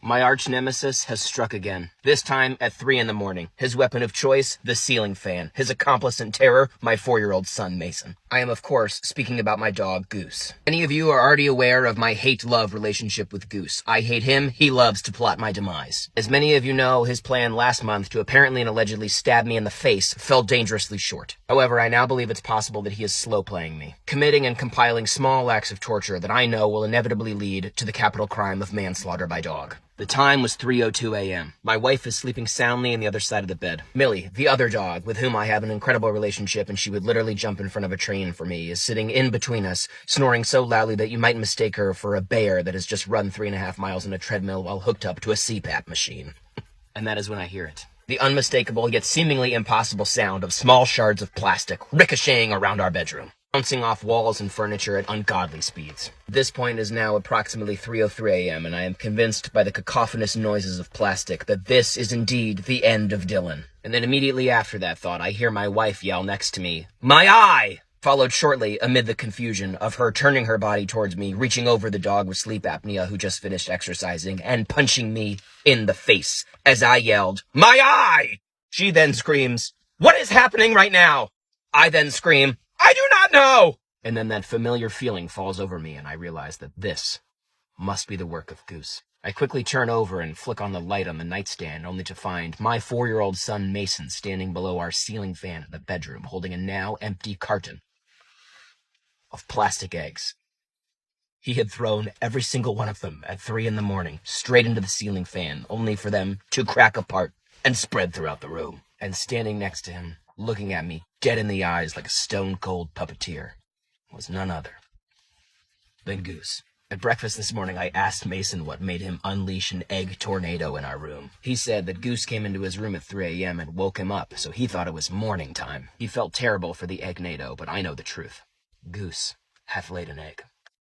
My arch nemesis has struck again, this time at 3 in the morning. His weapon of choice, the ceiling fan. His accomplice in terror, my 4-year-old son, Mason. I am, of course, speaking about my dog, Goose. Many of you are already aware of my hate-love relationship with Goose. I hate him, he loves to plot my demise. As many of you know, his plan last month to apparently and allegedly stab me in the face fell dangerously short. However, I now believe it's possible that he is slow-playing me, committing and compiling small acts of torture that I know will inevitably lead to the capital crime of manslaughter by dog. The time was 3:02 a.m. My wife is sleeping soundly on the other side of the bed. Millie, the other dog, with whom I have an incredible relationship and she would literally jump in front of a train for me, is sitting in between us, snoring so loudly that you might mistake her for a bear that has just run 3.5 miles on a treadmill while hooked up to a CPAP machine. And that is when I hear it. The unmistakable yet seemingly impossible sound of small shards of plastic ricocheting around our bedroom, bouncing off walls and furniture at ungodly speeds. This point is now approximately 3:03 a.m., and I am convinced by the cacophonous noises of plastic that this is indeed the end of Dylan. And then immediately after that thought, I hear my wife yell next to me, "My eye!" Followed shortly amid the confusion of her turning her body towards me, reaching over the dog with sleep apnea who just finished exercising, and punching me in the face as I yelled, "My eye!" She then screams, "What is happening right now?" I then scream, "I do not know!" And then that familiar feeling falls over me and I realize that this must be the work of Goose. I quickly turn over and flick on the light on the nightstand, only to find my 4-year-old son Mason standing below our ceiling fan in the bedroom, holding a now empty carton of plastic eggs. He had thrown every single one of them at 3 in the morning, straight into the ceiling fan, only for them to crack apart and spread throughout the room. And standing next to him, looking at me dead in the eyes like a stone-cold puppeteer, was none other than Goose. At breakfast this morning, I asked Mason what made him unleash an egg tornado in our room. He said that Goose came into his room at 3 a.m. and woke him up, so he thought it was morning time. He felt terrible for the egg-nado, but I know the truth. Goose hath laid an egg.